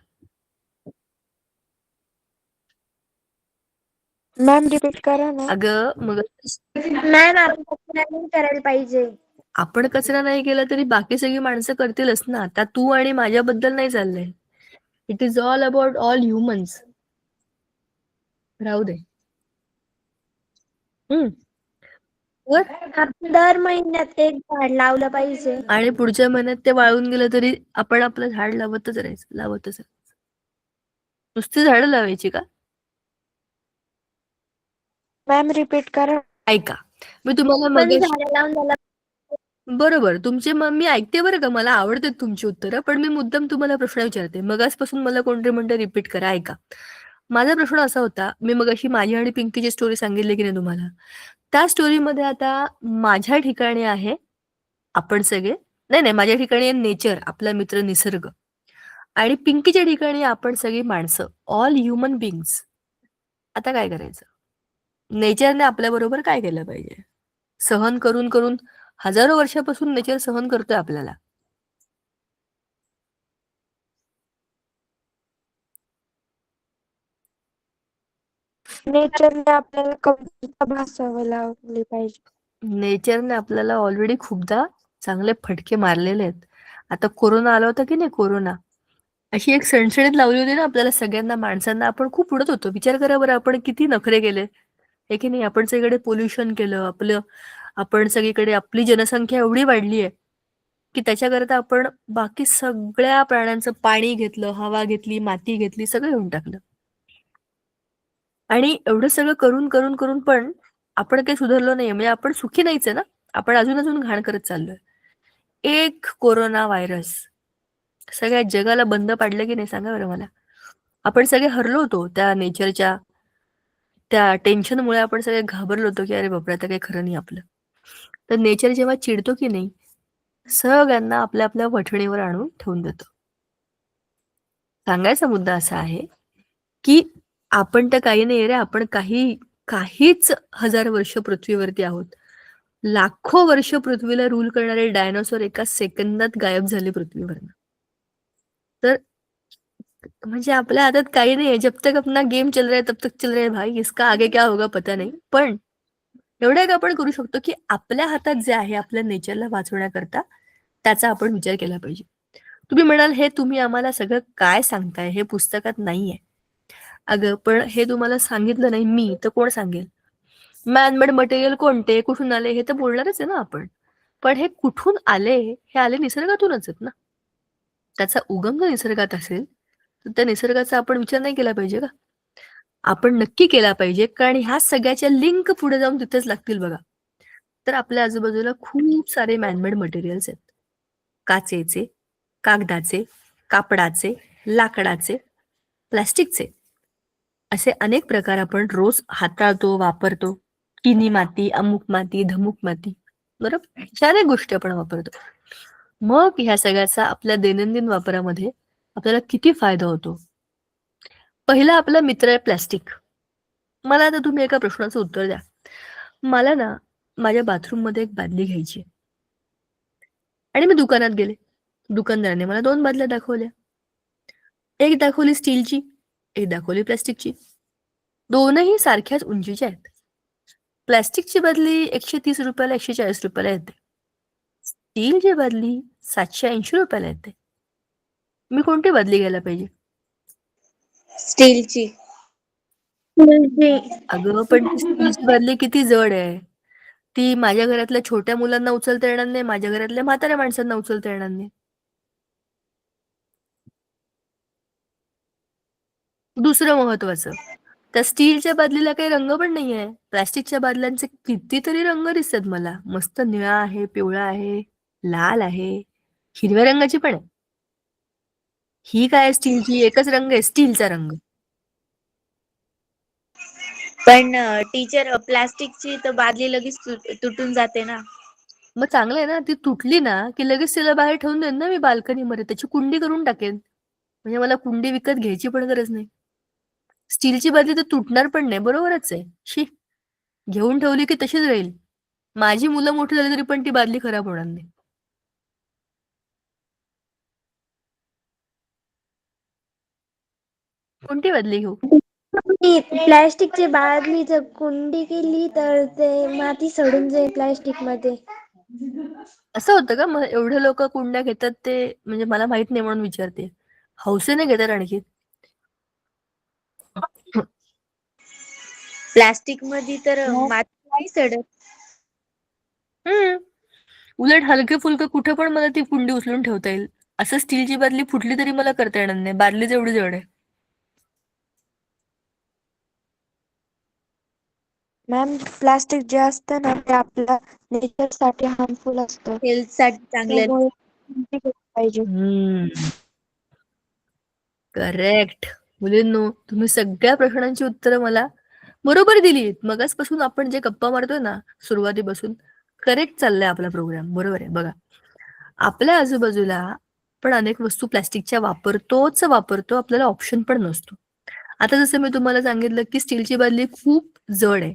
मॅम रिपीट करा ना. अगं मग मॅम आपण कचरा नाही करायला पाहिजे. आपण कचरा नाही केला तरी बाकी सगळी माणसं करतीलच ना. आता तू आणि माझ्याबद्दल नाही चाललंय. It is all about all humans. राहू दे. आपण दर महिन्यात एक झाड लावलं पाहिजे. आणि पुढच्या महिन्यात ते वाळून गेलं तरी आपण आपलं झाड लावतच राहायचं. नुसती झाडं लावायची का? मॅम रिपीट करा. ऐका, मी तुम्हाला पण मगाशी झाडं लावून त्याला बरोबर तुमचे मी ऐकते बरं का, मला आवडतात तुमची उत्तरं, पण मी मुद्दाम तुम्हाला प्रश्न विचारते. मगासपासून मला कोणतरी म्हणतं रिपीट करा. ऐका, माझा प्रश्न असा होता, मी मगाशी माझी आणि पिंकीची स्टोरी सांगितली की नाही तुम्हाला, त्या स्टोरीमध्ये आता माझ्या ठिकाणी आहे आपण सगळे, नाही माझ्या ठिकाणी आहे नेचर, आपला मित्र निसर्ग, आणि पिंकीच्या ठिकाणी आपण सगळी माणसं, ऑल ह्युमन बिंग्स. आता काय करायचं? नेचरने आपल्या बरोबर काय केलं पाहिजे? सहन करून करून हजारो वर्षापासून नेचर सहन करतोय आपल्याला. नेचरने आपल्याला कविता भासावं लावली पाहिजे. नेचरने आपल्याला ऑलरेडी खूपदा चांगले फटके मारलेले आहेत. आता कोरोना आला होता की नाही, कोरोना अशी एक सणसणीत लावली होती ना आपल्याला सगळ्यांना, माणसांना. आपण खूप उडत होतो. विचार करा बरं, आपण किती नखरे केले हे की नाही. आपण सगळीकडे पोल्युशन केलं आपण सगळीकडे, आपली जनसंख्या एवढी वाढली आहे की त्याच्याकरता आपण बाकी सगळ्या प्राण्यांचं पाणी घेतलं, हवा घेतली, माती घेतली, सगळं घेऊन टाकलं. आणि एवढं सगळं करून करून करून पण आपण काही सुधारलो नाहीये. म्हणजे आपण सुखी नाहीच आहे ना. आपण अजून घाण करत चाललोय. एक कोरोना व्हायरस सगळ्या जगाला बंद पाडलं की नाही, सांगा बरं मला. आपण सगळे हरलो होतो त्या नेचरच्या त्या टेन्शनमुळे. आपण सगळे घाबरलो होतो की अरे बापरे, आता काही खरं नाही आपलं. तर नेचर जेव्हा चिडतो की नाही, सगळ्यांना आपल्या आपल्या वठणीवर आणून ठेवून देतो. सांगायचा मुद्दा असा आहे की आपण तर काही नाही रे, आपण काहीच हजार वर्ष पृथ्वीवरती आहोत. लाखो वर्ष पृथ्वीला रूल करणारे डायनोसॉर एका सेकंदात गायब झाले पृथ्वीवरनं. तर म्हणजे आपल्या हातात काही नाही. जब तक अपना गेम चल रहा है तब तक चल रहा है भाई, इसका आगे क्या होगा पता नाही. पण एवढं एक आपण करू शकतो की आपल्या हातात जे आहे आपल्या नेचरला वाचवण्याकरता, त्याचा आपण विचार केला पाहिजे. तुम्ही म्हणाल, हे तुम्ही आम्हाला सगळं काय सांगताय, हे पुस्तकात नाहीये. अगं पण हे तुम्हाला सांगितलं नाही मी तर कोण सांगेल? मॅनमेड मटेरियल कोणते, कुठून आले, हे तर बोलणारच आहे ना आपण. पण हे कुठून आले? हे आले निसर्गातूनच आहेत ना. त्याचा उगम जर निसर्गात असेल तर त्या निसर्गाचा आपण विचार नाही केला पाहिजे का? आपण नक्की केला पाहिजे, कारण ह्या सगळ्याच्या लिंक पुढे जाऊन तिथेच लागतील बघा. तर आपल्या आजूबाजूला खूप सारे मॅनमेड मटेरियल्स आहेत. काचेचे, कागदाचे, कापडाचे, लाकडाचे, प्लास्टिकचे, असे अनेक प्रकार आपण रोज हाताळतो, वापरतो. किनी माती, अमुक माती, धमुक माती, बरोबर, अनेक गोष्टी आपण वापरतो. मग ह्या सगळ्याचा आपल्या दैनंदिन वापरामध्ये आपल्याला किती फायदा होतो? पहिला आपला मित्र आहे प्लास्टिक. मला आता तुम्ही एका प्रश्नाचं उत्तर द्या. मला ना माझ्या बाथरूम मध्ये एक बादली घ्यायची आणि मी दुकानात गेले. दुकानदाराने मला 2 बादल्या दाखवल्या. एक दाखवली स्टीलची, एक दाखवली प्लास्टिकची. दोनही सारख्याच उंचीच्या आहेत. प्लास्टिकची बादली 130 रुपयाला, 140 रुपयाला येते. स्टीलची बादली 780 रुपयाला येते. मी कोणती बादली घ्यायला पाहिजे? स्टीलची. अगं पण ती स्टीलची बादली किती जड आहे. ती माझ्या घरातल्या छोट्या मुलांना उचलता येणार नाही, माझ्या घरातल्या म्हाताऱ्या माणसांना उचलता येणार नाही. दुसरं महत्वाचं, त्या स्टीलच्या बादलीला काही रंग पण नाहीये. प्लास्टिकच्या बादल्यांचे कितीतरी रंग दिसतात मला. मस्त निळा आहे, पिवळा आहे, लाल आहे, हिरव्या रंगाची पण आहे. ही काय स्टीलची एकच रंग आहे, स्टीलचा रंग. पण टीचर, प्लास्टिकची तर बादली लगेच तुटून जाते ना. मग चांगलं आहे ना, ती तुटली ना की लगेच तिला बाहेर ठेवून देईन ना मी बाल्कनीमध्ये, त्याची कुंडी करून टाकेन. म्हणजे मला कुंडी विकत घ्यायची पण गरज नाही. स्टीलची बादली तर तुटणार पण नाही, बरोबरच आहे. शी, घेऊन ठेवली की तशीच राहील. माझी मुलं मोठी झाली तरी पण ती बादली खराब होणार नाही. कोणती बादली घेऊ? प्लॅस्टिकची बादली जर कुंडी केली तर ते माती सडून जाईल प्लॅस्टिक मध्ये. असं होतं का? मग एवढे लोक कुंड्या घेतात ते, म्हणजे मला माहित नाही म्हणून विचारते. हौसेने घेतात आणखी. प्लास्टिक मध्ये तर माती नाही सडत. उलट हलके फुलके कुठे पण मला ती कुंडी उचलून ठेवता येईल. असं स्टीलची बादली फुटली तरी मला करता येणार नाही, बादलीच एवढी जड आहे. मॅम प्लास्टिक जे असतं ना ते आपल्या नेचर साठी हार्मफुल असतं, हेल्थ साठी चांगलं त्यामुळे कुंडी घेतली पाहिजे. करेक्ट. मुलींनो, तुम्ही सगळ्या प्रश्नांची उत्तरं मला बरोबर दिली. मगासपासून आपण जे गप्पा मारतोय ना सुरुवातीपासून, करेक्ट चाललाय आपला प्रोग्राम. बरोबर आहे. बघा, आपल्या आजूबाजूला पण अनेक वस्तू प्लॅस्टिकच्या वापरतो, आपल्याला ऑप्शन पण नसतो. आता जसं मी तुम्हाला सांगितलं की स्टीलची बादली खूप जड आहे.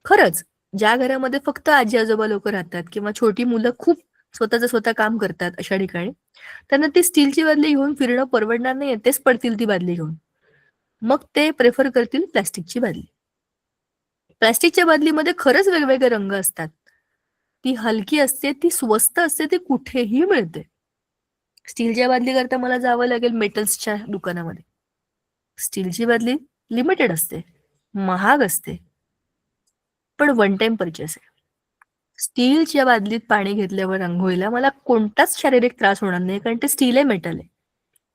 खरंच, ज्या घरामध्ये फक्त आजी आजोबा लोक राहतात किंवा छोटी मुलं खूप स्वतः काम करतात, अशा ठिकाणी त्यांना ती स्टीलची बादली घेऊन फिरणं परवडणार नाही, तेच पडतील ती बादली घेऊन. मग ते प्रेफर करतील प्लास्टिकची बादली. प्लास्टिकच्या बादलीमध्ये खरंच वेगवेगळे रंग असतात. ती हलकी असते, ती स्वस्त असते, ती कुठेही मिळते. स्टीलच्या बादली करता मला जावं लागेल मेटल्सच्या दुकानामध्ये. स्टीलची बादली लिमिटेड असते, महाग असते, पण वन टाइम परचेस आहे. स्टीलच्या बादलीत पाणी घेतल्यावर आंघोळीला मला कोणताच शारीरिक त्रास होणार नाही, कारण ते स्टील आहे, मेटल आहे.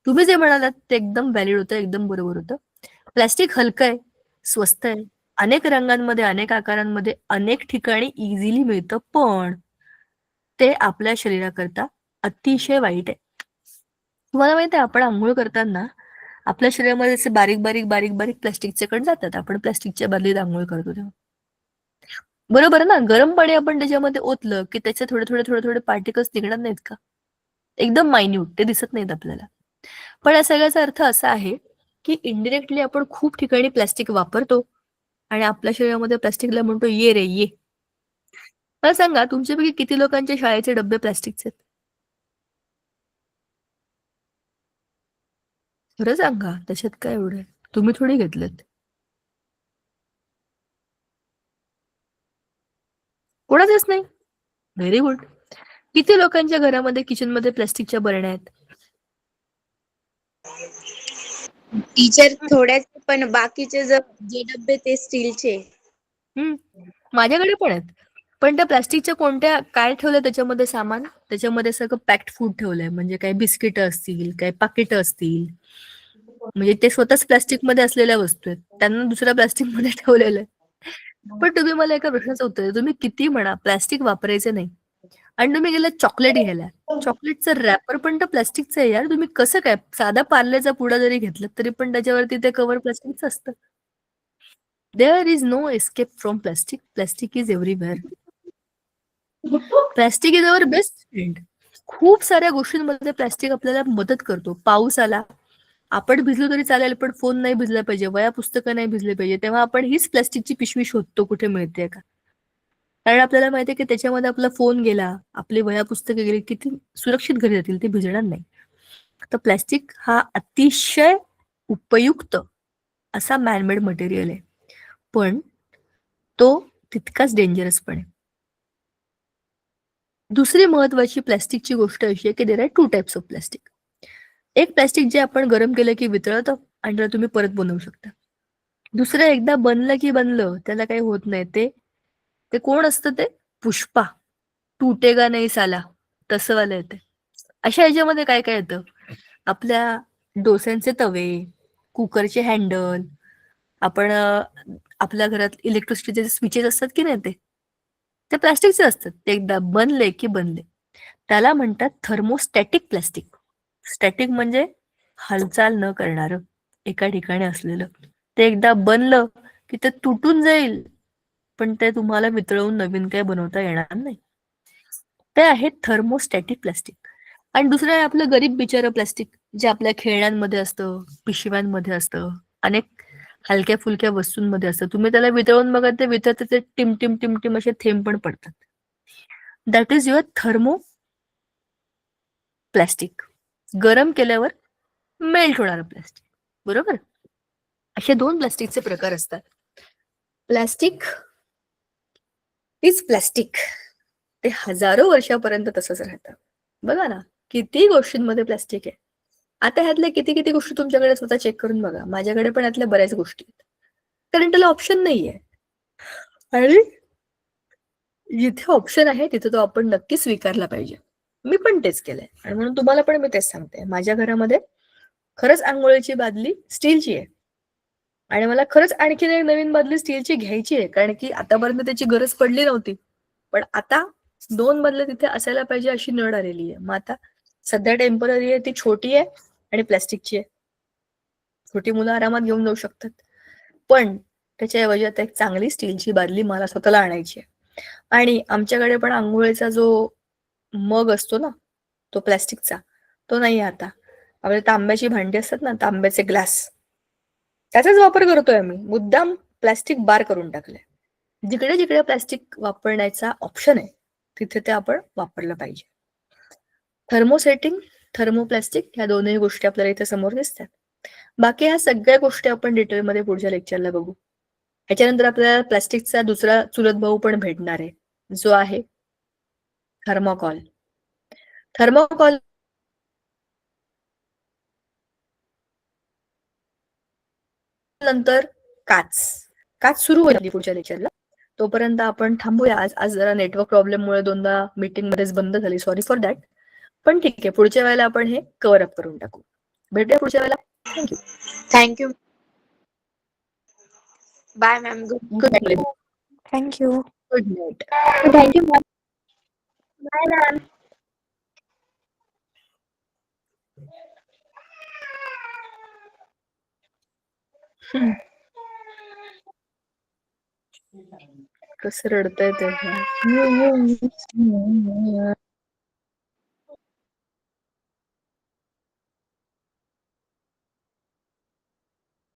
तुम्ही जे म्हणालात ते एकदम व्हॅलिड होतं, एकदम बरोबर होतं. प्लास्टिक हलकं आहे, स्वस्त आहे, अनेक रंगांमध्ये, अनेक आकारांमध्ये, अनेक ठिकाणी इझिली मिळतं, पण ते आपल्या शरीराकरता अतिशय वाईट आहे. तुम्हाला माहिती आहे, आपण आंघोळ करताना आपल्या शरीरामध्ये असे बारीक बारीक बारीक बारीक प्लास्टिकचे कण जातात. आपण प्लास्टिकच्या बादलीत आंघोळ करतो तेव्हा, बरोबर ना? गरम पाणी आपण त्याच्यामध्ये ओतलं की त्याचे थोडे थोडे थोडे थोडे पार्टिकल्स निघणार नाहीत का? एकदम मायन्यूट, ते दिसत नाहीत आपल्याला. पण या सगळ्याचा अर्थ असा आहे की इनडिरेक्टली आपण खूप ठिकाणी प्लास्टिक वापरतो आणि आपल्या शरीरामध्ये प्लास्टिकला म्हणतो ये रे ये. मला सांगा, तुमच्यापैकी किती लोकांच्या शाळेचे डबे प्लास्टिकचे आहेत? खरं सांगा, त्याच्यात काय एवढं आहे? तुम्ही थोडी घेतलेत. कोणाचेच नाही. Very good. किती लोकांच्या घरामध्ये किचनमध्ये प्लास्टिकच्या बरण्या आहेत? टीचर थोड्याच, पण बाकीचे जे डब्बे ते स्टीलचे. माझ्याकडे पण आहेत, पण त्या प्लास्टिकच्या कोणत्या काय ठेवलंय त्याच्यामध्ये सामान? त्याच्यामध्ये सगळं पॅक्ड फूड ठेवलंय, म्हणजे काही बिस्किट असतील, काही पाकिट असतील, म्हणजे ते स्वतःच प्लास्टिक मध्ये असलेल्या वस्तू आहेत, त्यांना दुसऱ्या प्लास्टिक मध्ये ठेवलेलं आहे. पण तुम्ही मला एका प्रश्नाचं उत्तर द्या, तुम्ही किती म्हणा प्लास्टिक वापरायचं नाही, आणि तुम्ही गेला चॉकलेट घ्यायला, चॉकलेटचं रॅपर पण तर प्लास्टिकचं आहे यार. तुम्ही कसं काय, साधा पार्लेचा पुडा जरी घेतला तरी पण त्याच्यावरती ते कव्हर प्लास्टिकचं असतं. There is no escape from plastic. Plastic is everywhere. Plastic is our best friend. खूप साऱ्या गोष्टींमध्ये प्लास्टिक आपल्याला मदत करतो. पाऊस आला, आपण भिजलो तरी चालेल, पण फोन नाही भिजला पाहिजे, वया पुस्तकं नाही भिजले पाहिजे, तेव्हा आपण हीच प्लास्टिकची पिशवी शोधतो कुठे मिळते का. कारण आपल्याला माहिती आहे की त्याच्यामध्ये आपला फोन गेला, आपली वया पुस्तकं गेली, किती सुरक्षित घरी जातील, ते भिजणार नाही. तर प्लास्टिक हा अतिशय उपयुक्त असा मॅनमेड मटेरियल आहे, पण तो तितकाच डेंजरस पण आहे. दुसरी महत्वाची प्लास्टिकची गोष्ट अशी आहे की there are two types of plastic. एक प्लास्टिक जे आपण गरम केलं की वितळतं आणि त्याला तुम्ही परत बनवू शकता. दुसरं एकदा बनलं की बनलं, त्याला काही होत नाही. ते कोण असतं? ते पुष्पा, टूटेगा नाही साला, तसं वालं येते. अशा ह्याच्यामध्ये काय काय येतं? आपल्या डोस्यांचे तवे, कुकरचे हँडल, आपण आपल्या घरात इलेक्ट्रिसिटीचे स्विचेस असतात की नाही, ते प्लास्टिकचे असतात. ते एकदा बनले की बनले. त्याला म्हणतात थर्मोस्टॅटिक प्लास्टिक. स्टॅटिक म्हणजे हालचाल न करणारं, एका ठिकाणी असलेलं. ते एकदा बनलं की ते तुटून जाईल, पण ते तुम्हाला वितळवून नवीन काही बनवता येणार नाही. ते आहे थर्मोस्टॅटिक प्लास्टिक. आणि दुसरं आहे आपलं गरीब बिचारं प्लास्टिक, जे आपल्या खेळण्यांमध्ये असतं, पिशव्यांमध्ये असतं, अनेक हलक्या फुलक्या वस्तूंमध्ये असतं. तुम्ही त्याला वितळून बघा, ते वितळत ते टिम टिम टिम टिम असे थेंब पण पडतात. That is your thermo plastic. गरम केल्यावर मेल्ट होणारं प्लास्टिक. बरोबर? असे 2 प्लास्टिकचे प्रकार असतात. Plastic is plastic. ते हजारो वर्षापर्यंत तसंच राहतं. बघा ना, किती गोष्टींमध्ये प्लास्टिक आहे. आता ह्यातल्या किती किती गोष्टी तुमच्याकडे स्वतः चेक करून बघा. माझ्याकडे पण यातल्या बऱ्याच गोष्टी आहेत. कारण त्याला ऑप्शन नाहीये. आणि जिथे ऑप्शन आहे तिथे तो आपण नक्की स्वीकारला पाहिजे. मी पण तेच केलंय आणि म्हणून तुम्हाला पण मी तेच सांगते. माझ्या घरामध्ये खरंच अंघोळीची बादली स्टीलची आहे आणि मला खरंच आणखीन एक नवीन बादली स्टीलची घ्यायची आहे, कारण की आतापर्यंत त्याची गरज पडली नव्हती. पण आता 2 बादल्या तिथे असायला पाहिजे अशी नड आलेली आहे. मग आता सध्या टेम्पररी आहे, ती छोटी आहे आणि प्लास्टिकची आहे. छोटी मुलं आरामात घेऊन जाऊ शकतात. पण त्याच्याऐवजी आता एक चांगली स्टीलची बादली मला स्वतःला आणायची आहे. आणि आमच्याकडे पण अंघोळीचा जो मग असतो ना, तो प्लास्टिकचा, तो नाही आहे आता. आपल्या तांब्याची भांडी असतात ना, तांब्याचे ग्लास, त्याचाच वापर करतोय आम्ही. मुद्दाम प्लास्टिक बार करून टाकलंय. जिकडे जिकडे प्लास्टिक वापरण्याचा ऑप्शन आहे तिथे ते आपण वापरलं पाहिजे. थर्मोसेटिंग, थर्मोप्लास्टिक ह्या दोनही गोष्टी आपल्याला इथे समोर दिसतात. बाकी ह्या सगळ्या गोष्टी आपण डिटेलमध्ये पुढच्या लेक्चरला बघू. याच्यानंतर आपल्याला प्लास्टिकचा दुसरा चुलत भाऊ पण भेटणार आहे, जो आहे थर्मोकॉल. थर्मोकॉल नंतर काच. काच सुरू होईल पुढच्या लेक्चरला. तोपर्यंत आपण थांबूया. आज जरा नेटवर्क प्रॉब्लेममुळे 2दा मीटिंग मध्येच बंद झाली. Sorry for that. पण ठीक आहे, पुढच्या वेळेला आपण हे कव्हर अप करून टाकू. भेटूया पुढच्या वेळेला. Thank you. Thank you. Bye ma'am. Good night. Thank you. Good night. Thank you ma'am. Bye ma'am. कसं रडतंय ते.